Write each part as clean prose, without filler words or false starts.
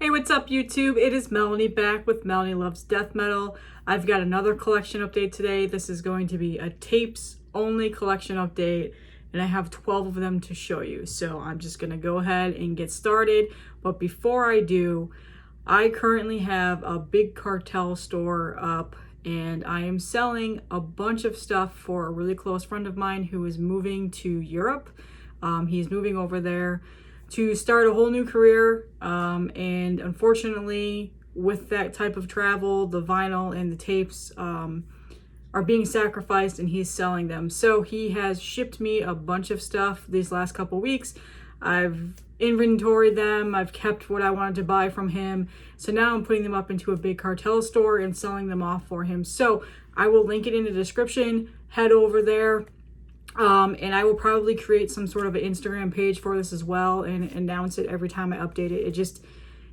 Hey, what's up YouTube? It is Melanie back with Melanie Loves Death Metal. I've got another collection update today. This is going to be a tapes only collection update and I have 12 of them to show you. So I'm just going to go ahead and get started. But before I do, I currently have a big cartel store up and I am selling a bunch of stuff for a really close friend of mine who is moving to Europe. He's moving over there to start a whole new career, and unfortunately with that type of travel, the vinyl and the tapes are being sacrificed and he's selling them. So he has shipped me a bunch of stuff these last couple weeks. I've inventoried them, I've kept what I wanted to buy from him, so now I'm putting them up into a big cartel store and selling them off for him. So I will link it in the description. Head over there. And I will probably create some sort of an Instagram page for this as well and announce it every time I update it. It just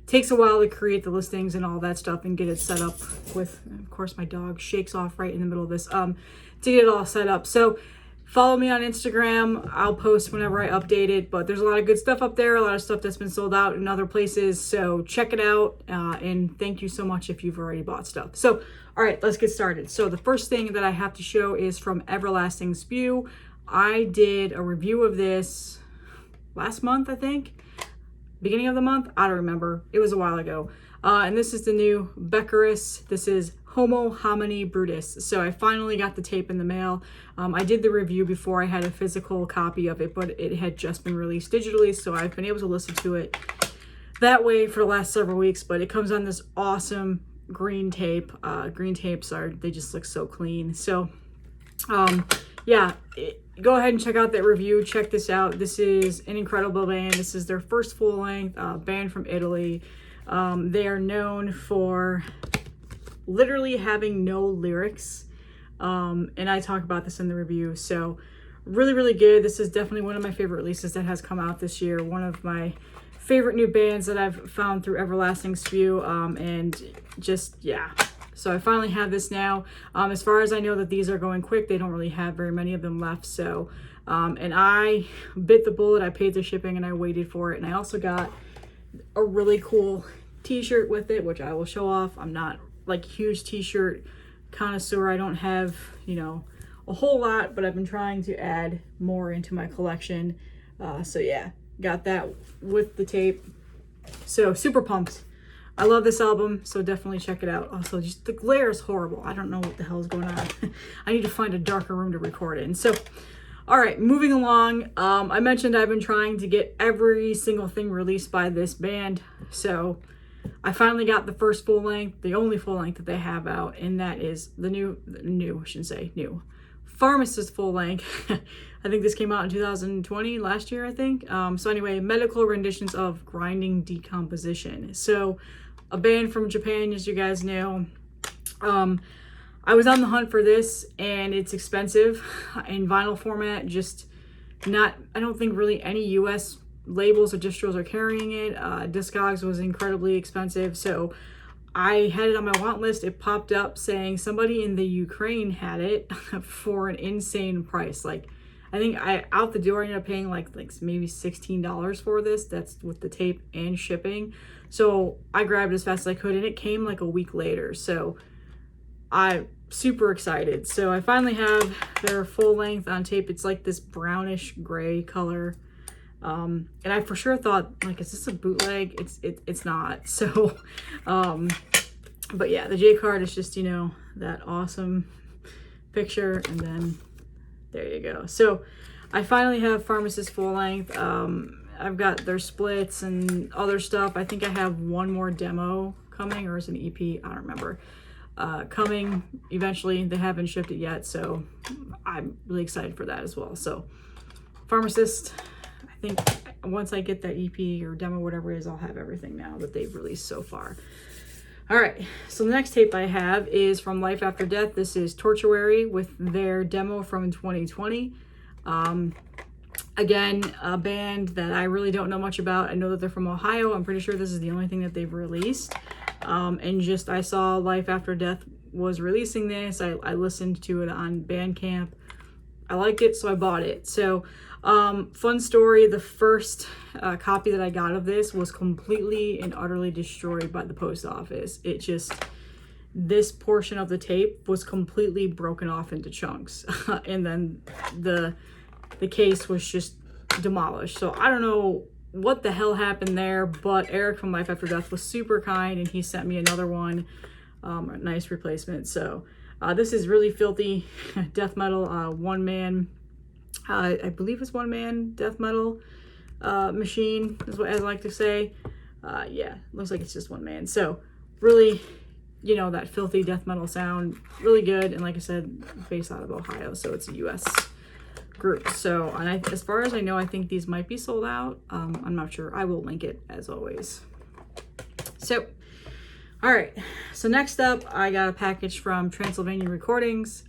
takes a while to create the listings and all that stuff and get it set up with, of course, my dog shakes off right in the middle of this, to get it all set up. So follow me on Instagram. I'll post whenever I update it, but there's a lot of good stuff up there, a lot of stuff that's been sold out in other places. So check it out. And thank you so much if you've already bought stuff. So, all right, let's get started. So the first thing that I have to show is from Everlasting Spew. I did a review of this last month, I think. Beginning of the month? I don't remember. It was a while ago. And this is the new Becerus. This is Homo, Homini, Brutus. So I finally got the tape in the mail. I did the review before I had a physical copy of it, but it had just been released digitally, so I've been able to listen to it that way for the last several weeks. But it comes on this awesome green tape. Green tapes they just look so clean. So yeah, go ahead and check out that review. Check this out. This is an incredible band. This is their first full-length band from Italy. They are known for literally having no lyrics, and I talk about this in the review. So really, really good. This is definitely one of my favorite releases that has come out this year. One of my favorite new bands that I've found through Everlasting Spew, and just, yeah. So I finally have this now. As far as I know that these are going quick, they don't really have very many of them left. So, and I bit the bullet, I paid the shipping and I waited for it. And I also got a really cool t-shirt with it, which I will show off. I'm not like a huge t-shirt connoisseur. I don't have, you know, a whole lot, but I've been trying to add more into my collection. So yeah, got that with the tape. So super pumped. I love this album, so definitely check it out. Also, just the glare is horrible. I don't know what the hell is going on. I need to find a darker room to record in. So, all right, moving along. I mentioned I've been trying to get every single thing released by this band. So I finally got the first full length, the only full length that they have out, and that is the new Pharmacist full length. I think this came out in 2020, last year, I think. So anyway, medical renditions of Grinding Decomposition. So a band from Japan, as you guys know. I was on the hunt for this, and it's expensive in vinyl format. Just not, I don't think really any US labels or distros are carrying it. Discogs was incredibly expensive, so I had it on my want list. It popped up saying somebody in the Ukraine had it for an insane price. Like, I think out the door I ended up paying like maybe $16 for this. That's with the tape and shipping. So I grabbed it as fast as I could, and it came like a week later. So I'm super excited. So I finally have their full length on tape. It's like this brownish gray color. And I for sure thought, like, is this a bootleg? It's not. So, but yeah, the J card is just, you know, that awesome picture, and then there you go. So I finally have Pharmacist full length. I've got their splits and other stuff. I think I have one more demo coming, or is it an EP? I don't remember. Coming eventually. They haven't shipped it yet, so I'm really excited for that as well. So Pharmacist, I think once I get that EP or demo, whatever it is, I'll have everything now that they've released so far. All right, so the next tape I have is from Life After Death. This is Tortuary with their demo from 2020. Again, a band that I really don't know much about. I know that they're from Ohio. I'm pretty sure this is the only thing that they've released. And just I saw Life After Death was releasing this. I listened to it on Bandcamp. I liked it, so I bought it. So Fun story, the first copy that I got of this was completely and utterly destroyed by the post office. It just, this portion of the tape was completely broken off into chunks. And then the case was just demolished. So I don't know what the hell happened there, but Eric from Life After Death was super kind and he sent me another one, a nice replacement. So this is really filthy death metal, one man, I believe it's one man death metal machine is what I like to say. Yeah, looks like it's just one man. So really, you know, that filthy death metal sound, really good. And like I said, based out of Ohio, so it's a US group. So, and as far as I know, I think these might be sold out. I'm not sure. I will link it as always. So, all right. So next up, I got a package from Transylvania Recordings.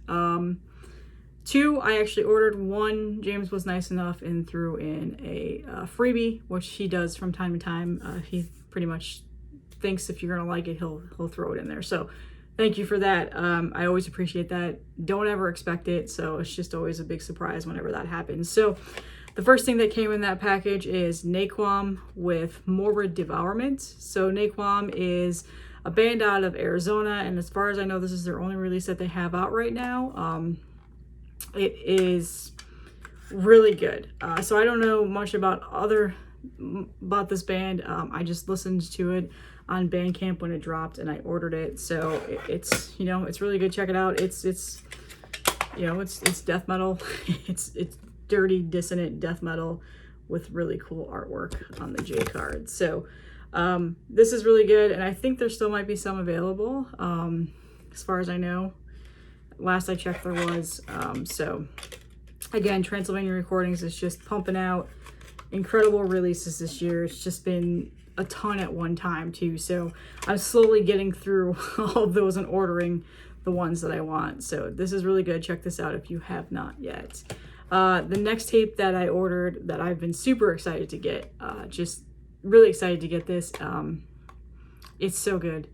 Two, I actually ordered. One, James was nice enough and threw in a freebie, which he does from time to time. He pretty much thinks if you're gonna like it, he'll throw it in there. So thank you for that. I always appreciate that. Don't ever expect it, so it's just always a big surprise whenever that happens. So the first thing that came in that package is Neyquam with Morbid Devourment. So Neyquam is a band out of Arizona, and as far as I know, this is their only release that they have out right now. It is really good. So I don't know much about this band. I just listened to it on Bandcamp when it dropped and I ordered it. So it's, you know, it's really good. Check it out. It's you know, it's death metal. it's dirty, dissonant death metal with really cool artwork on the J card. So this is really good, and I think there still might be some available, as far as I know. Last I checked there was. So again, Transylvania Recordings is just pumping out incredible releases this year. It's just been a ton at one time too, so I'm slowly getting through all of those and ordering the ones that I want. So this is really good. Check this out if you have not yet. The next tape that I ordered that I've been super excited to get, just really excited to get this. It's so good.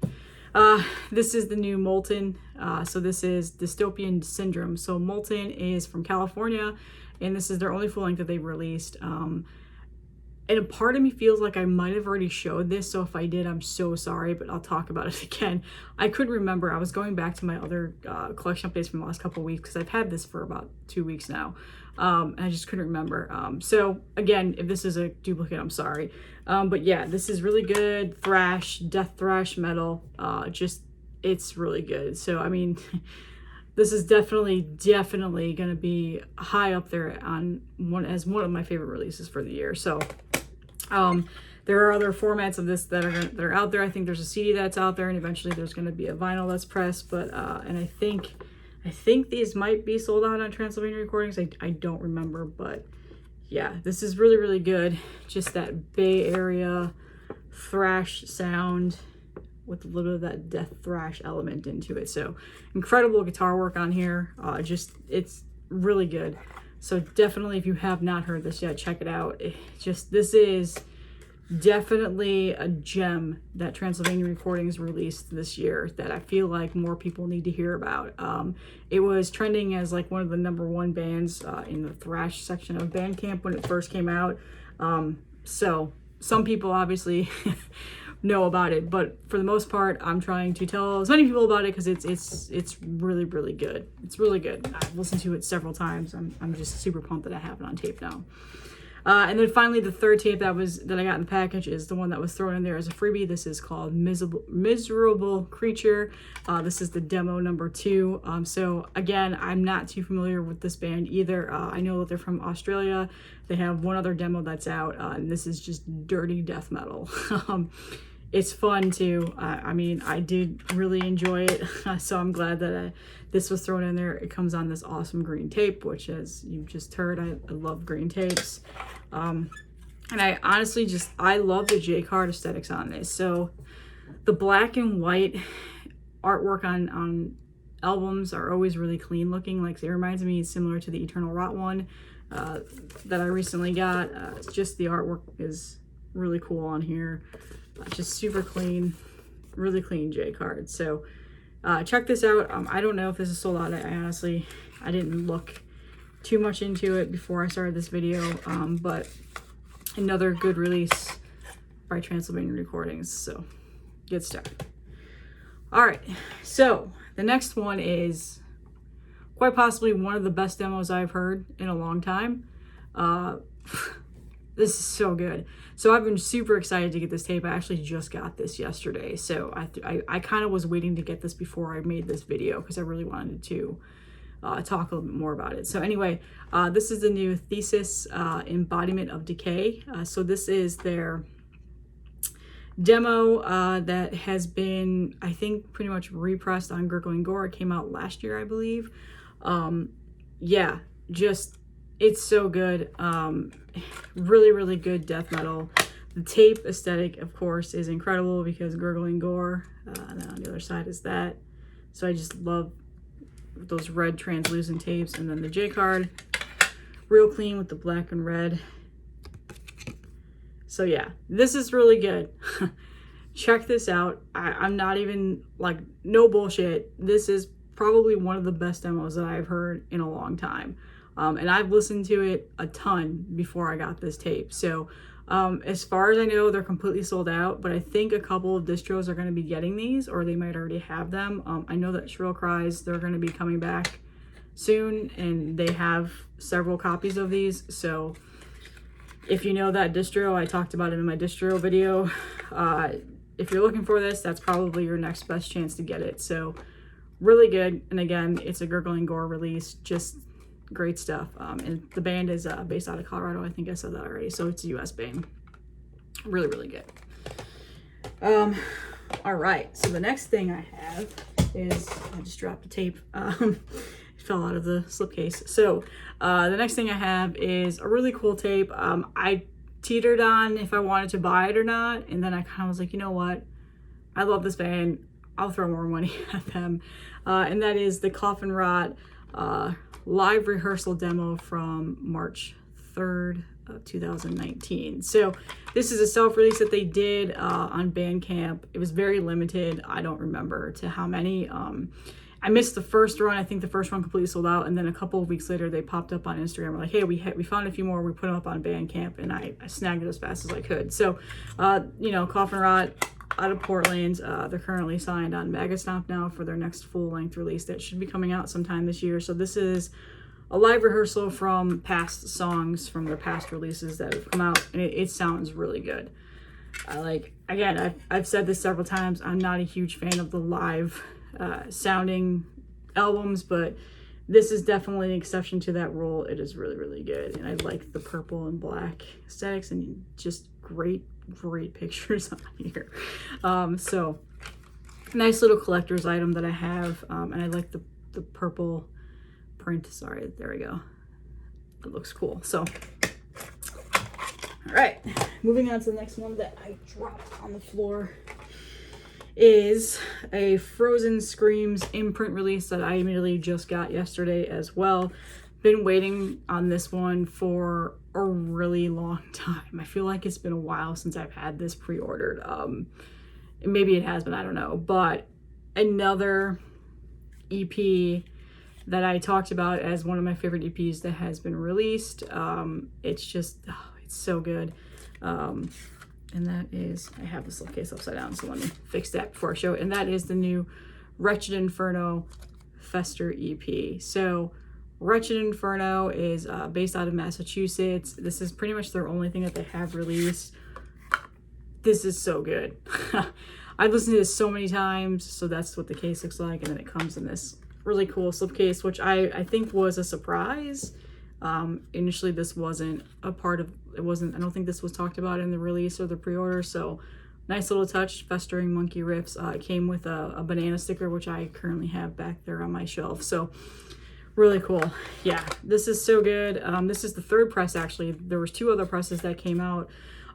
This is the new Molten. So this is Dystopian Syndrome. So Molten is from California, and this is their only full length that they've released. And a part of me feels like I might have already showed this, so if I did, I'm so sorry, but I'll talk about it again. I couldn't remember. I was going back to my other collection updates from the last couple of weeks, because I've had this for about 2 weeks now, and I just couldn't remember. So again, if this is a duplicate, I'm sorry. But yeah, this is really good thrash, death thrash metal. It's really good. So, I mean, this is definitely going to be high up there on one of my favorite releases for the year. So, there are other formats of this that are out there. I think there's a CD that's out there, and eventually there's going to be a vinyl that's pressed. But and I think these might be sold out on Transylvania Recordings. I don't remember, but yeah, this is really, really good. Just that Bay Area thrash sound with a little bit of that death thrash element into it. So incredible guitar work on here. It's really good. So definitely, if you have not heard this yet, check it out. This is definitely a gem that Transylvania Recordings released this year that I feel like more people need to hear about. It was trending as like one of the #1 bands in the thrash section of Bandcamp when it first came out. So some people obviously know about it, but for the most part, I'm trying to tell as many people about it because it's really, really good. It's really good. I've listened to it several times. I'm just super pumped that I have it on tape now. And then finally, the third tape that I got in the package is the one that was thrown in there as a freebie. This is called Miserable Creature. This is the demo number 2. So again, I'm not too familiar with this band either. I know that they're from Australia. They have one other demo that's out, and this is just dirty death metal. It's fun too. I mean, I did really enjoy it, so I'm glad that this was thrown in there. It comes on this awesome green tape, which, as you just heard, I love green tapes. And I honestly I love the J-card aesthetics on this. So the black and white artwork on albums are always really clean looking. Like, it reminds me similar to the Eternal Rot one that I recently got. Just the artwork is really cool on here. Just super clean, really clean J-card. So check this out. I don't know if this is sold out. I honestly didn't look too much into it before I started this video, but another good release by Transylvania Recordings, so good stuff. All right, so the next one is quite possibly one of the best demos I've heard in a long time. This is so good. So I've been super excited to get this tape. I actually just got this yesterday, so I kind of was waiting to get this before I made this video because I really wanted to talk a little bit more about it. So anyway, this is the new Thesis Embodiment of Decay. So this is their demo that has been, I think, pretty much repressed on Gurgling Gore. It came out last year, I believe. Yeah, just, it's so good. Really, really good death metal. The tape aesthetic, of course, is incredible because Gurgling Gore, and then on the other side is that. So I just love those red translucent tapes, and then the J card, real clean with the black and red. So yeah, this is really good. Check this out. I'm not even, like, no bullshit. This is probably one of the best demos that I've heard in a long time. And I've listened to it a ton before I got this tape. So as far as I know, they're completely sold out, but I think a couple of distros are going to be getting these, or they might already have them. I know that Shrill Cries, they're going to be coming back soon, and they have several copies of these. So if you know that distro, I talked about it in my distro video. If you're looking for this, that's probably your next best chance to get it. So really good. And again, it's a Gurgling Gore release, just great stuff. And the band is based out of Colorado. I think I said that already. So it's a US band. Really, really good. All right. So the next thing I have is, I just dropped the tape. It fell out of the slipcase. So the next thing I have is a really cool tape. I teetered on if I wanted to buy it or not. And then I kind of was like, you know what? I love this band. I'll throw more money at them. And that is the Coffin Rod live rehearsal demo from March 3rd of 2019. So this is a self-release that they did on Bandcamp. It was very limited. I don't remember to how many. I missed the first run. I think the first run completely sold out, and then a couple of weeks later they popped up on Instagram. We're like, hey, we found a few more. We put them up on Bandcamp, and I snagged it as fast as I could. So you know, Coffin Rod out of Portland. They're currently signed on Magastomp now for their next full-length release that should be coming out sometime this year. So this is a live rehearsal from past songs from their past releases that have come out, and it sounds really good. Again, I've said this several times, I'm not a huge fan of the live sounding albums, but this is definitely an exception to that rule. It is really, really good, and I like the purple and black aesthetics, and just great pictures on here. So nice little collector's item that I have, and I like the purple print. Sorry, there we go. It looks cool. So all right, moving on to the next one that I dropped on the floor is a Frozen Screams imprint release that I immediately just got yesterday as well. Been waiting on this one for a really long time. I feel like it's been a while since I've had this pre-ordered. Maybe it has been, I don't know. But another EP that I talked about as one of my favorite EPs that has been released. It's just, it's so good. And that is, I have the slipcase upside down, so let me fix that before I show it. And that is the new Wretched Inferno Fester EP. So Wretched Inferno is based out of Massachusetts. This is pretty much their only thing that they have released. This is so good. I've listened to this so many times, so that's what the case looks like. And then it comes in this really cool slipcase, which I think was a surprise. Initially, this wasn't a part of, I don't think this was talked about in the release or the pre-order, so nice little touch. Festering Monkey Riffs. It came with a banana sticker, which I currently have back there on my shelf, so really cool. Yeah, this is so good. This is the third press, actually. There was two other presses that came out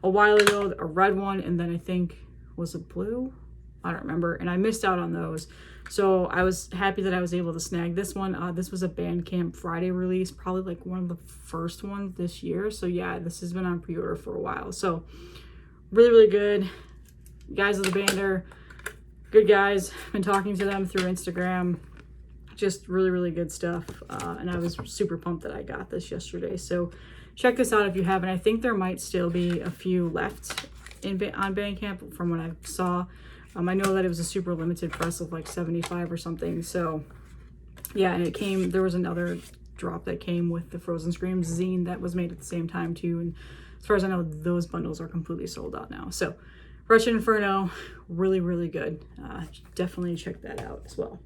a while ago, a red one, and then I think, was it blue? I don't remember, and I missed out on those. So I was happy that I was able to snag this one. This was a Bandcamp Friday release, probably like one of the first ones this year. So yeah, this has been on pre-order for a while. So really, really good. Guys of the band are good guys. Been talking to them through Instagram. just really good stuff. And I was super pumped that I got this yesterday. So check this out if you haven't. I think there might still be a few left on Bandcamp from what I saw. I know that it was a super limited press of like 75 or something. So yeah, and it came, there was another drop that came with the Frozen Screams zine that was made at the same time too. And as far as I know, those bundles are completely sold out now. So Wretched Inferno, really good. Definitely check that out as well.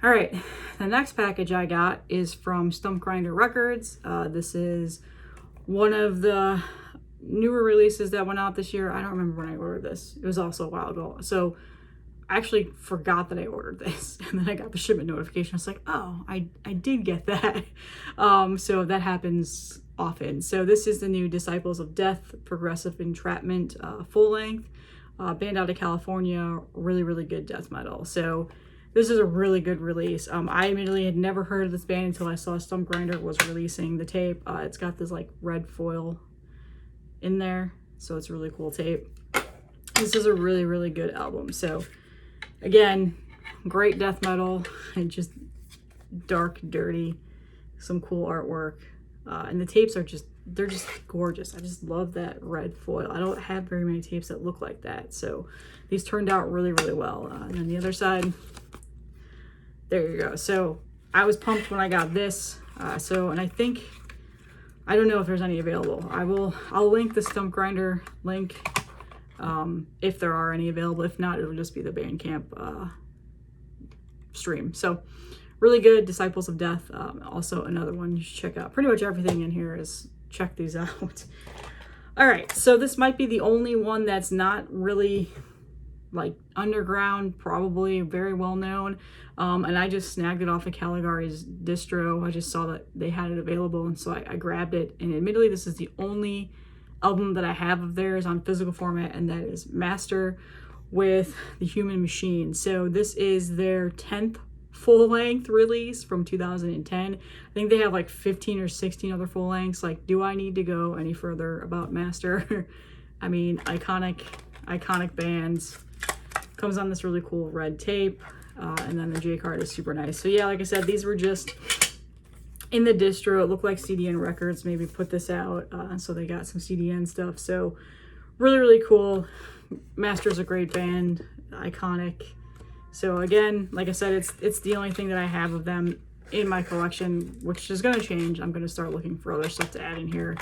All right, the next package I got is from Stump Grinder Records. This is one of the newer releases that went out this year. I don't remember when I ordered this. It was also a while ago. So I actually forgot that I ordered this, and then I got the shipment notification. I was like, oh, I did get that. So that happens often. So this is the new Disciples of Death Progressive Entrapment full length, band out of California. Really good death metal. So this is a really good release. I admittedly had never heard of this band until I saw Stump Grinder was releasing the tape. It's got this like red foil in there, so it's a really cool tape. This is a really good album. So again, great death metal and just dark, dirty, some cool artwork. And the tapes are they're just gorgeous. I just love that red foil. I don't have very many tapes that look like that. So these turned out really well. And then the other side, there you go. So I was pumped when I got this. And I think, I don't know if there's any available. I'll link the Stump Grinder link if there are any available. If not, it'll just be the Bandcamp stream. So really good. Disciples of Death, also another one you should check out. Pretty much everything in here is, check these out. All right, so this might be the only one that's not really like underground, probably very well known. And I just snagged it off of Caligari's distro. I just saw that they had it available, and so I grabbed it. And admittedly, this is the only album that I have of theirs on physical format, and that is Master with the Human Machine. So this is their 10th full-length release from 2010. I think they have like 15 or 16 other full lengths. Like, do I need to go any further about Master? I mean, iconic bands. Comes on this really cool red tape, and then the J card is super nice. So yeah, like I said, these were just in the distro. It looked like CDN Records maybe put this out, so they got some CDN stuff. So really cool. Master's a great band, iconic. So again, like I said, it's the only thing that I have of them in my collection, which is going to change. I'm going to start looking for other stuff to add in here,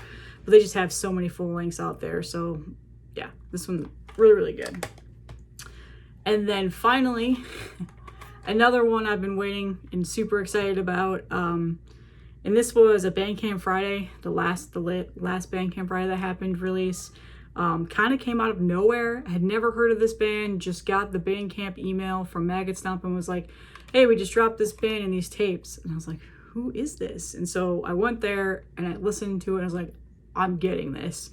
but they just have so many full lengths out there. So yeah, this one really good. And then finally, another one I've been waiting and super excited about. And this was a Bandcamp Friday, the last Bandcamp Friday that happened release. Kind of came out of nowhere. I had never heard of this band, just got the Bandcamp email from Maggot Stomp and was like, hey, we just dropped this band and these tapes. And I was like, who is this? And so I went there and I listened to it and I was like, I'm getting this.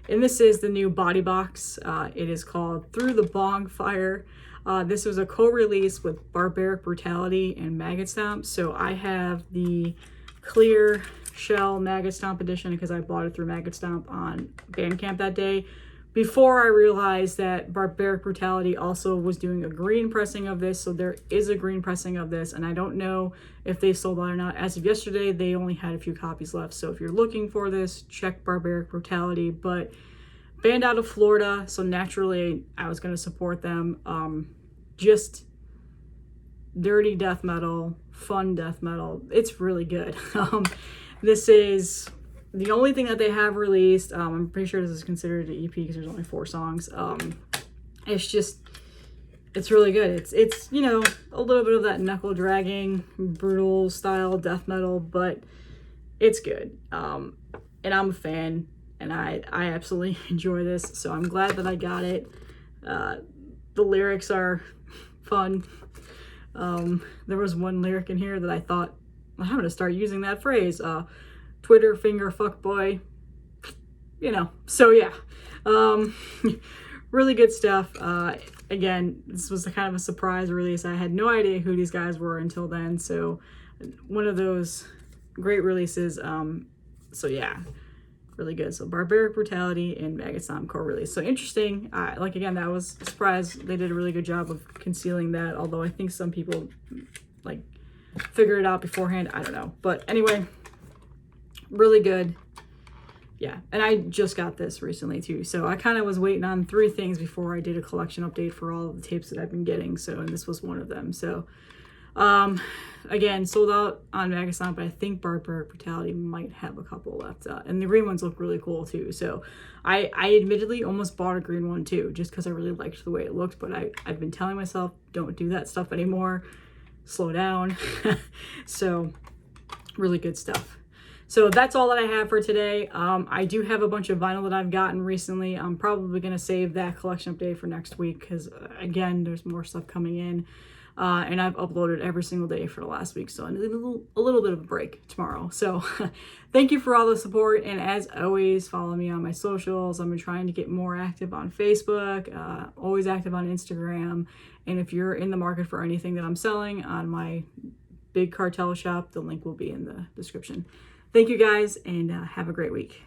And this is the new Body Box. It is called Through the Bongfire. This was a co-release with Barbaric Brutality and Maggot Stomp. So I have the clear shell Maggot Stomp edition because I bought it through Maggot Stomp on Bandcamp that day. Before I realized that Barbaric Brutality also was doing a green pressing of this. So there is a green pressing of this, and I don't know if they sold out or not. As of yesterday, they only had a few copies left. So if you're looking for this, check Barbaric Brutality. But band out of Florida, so naturally I was going to support them. Just dirty death metal, fun death metal. It's really good. This is the only thing that they have released. I'm pretty sure this is considered an EP because there's only 4 songs. It's really good. It's you know, a little bit of that knuckle dragging, brutal style death metal, but it's good. And I'm a fan, and I absolutely enjoy this. So I'm glad that I got it. The lyrics are fun. There was one lyric in here that I thought, I'm gonna start using that phrase. Twitter finger fuck boy. You know. So yeah. Really good stuff. Again, this was kind of a surprise release. I had no idea who these guys were until then. So one of those great releases. So yeah, really good. So Barbaric Brutality and Maggot Stomp co-release. So interesting. Like again, that was a surprise. They did a really good job of concealing that. Although I think some people like figure it out beforehand. I don't know. But anyway, really good. Yeah, and I just got this recently too. So I kind of was waiting on 3 things before I did a collection update for all of the tapes that I've been getting. So, and this was one of them. So, again, sold out on Magasin, but I think Barbaric Brutality might have a couple left. And the green ones look really cool too. So I admittedly almost bought a green one too, just because I really liked the way it looked. But I've been telling myself, don't do that stuff anymore. Slow down. So really good stuff. So that's all that I have for today. I do have a bunch of vinyl that I've gotten recently. I'm probably going to save that collection update for next week because, again, there's more stuff coming in. And I've uploaded every single day for the last week, so I need a little bit of a break tomorrow. So thank you for all the support, and as always, follow me on my socials. I'm trying to get more active on Facebook, always active on Instagram, and if you're in the market for anything that I'm selling on my big cartel shop, the link will be in the description. Thank you guys, and have a great week.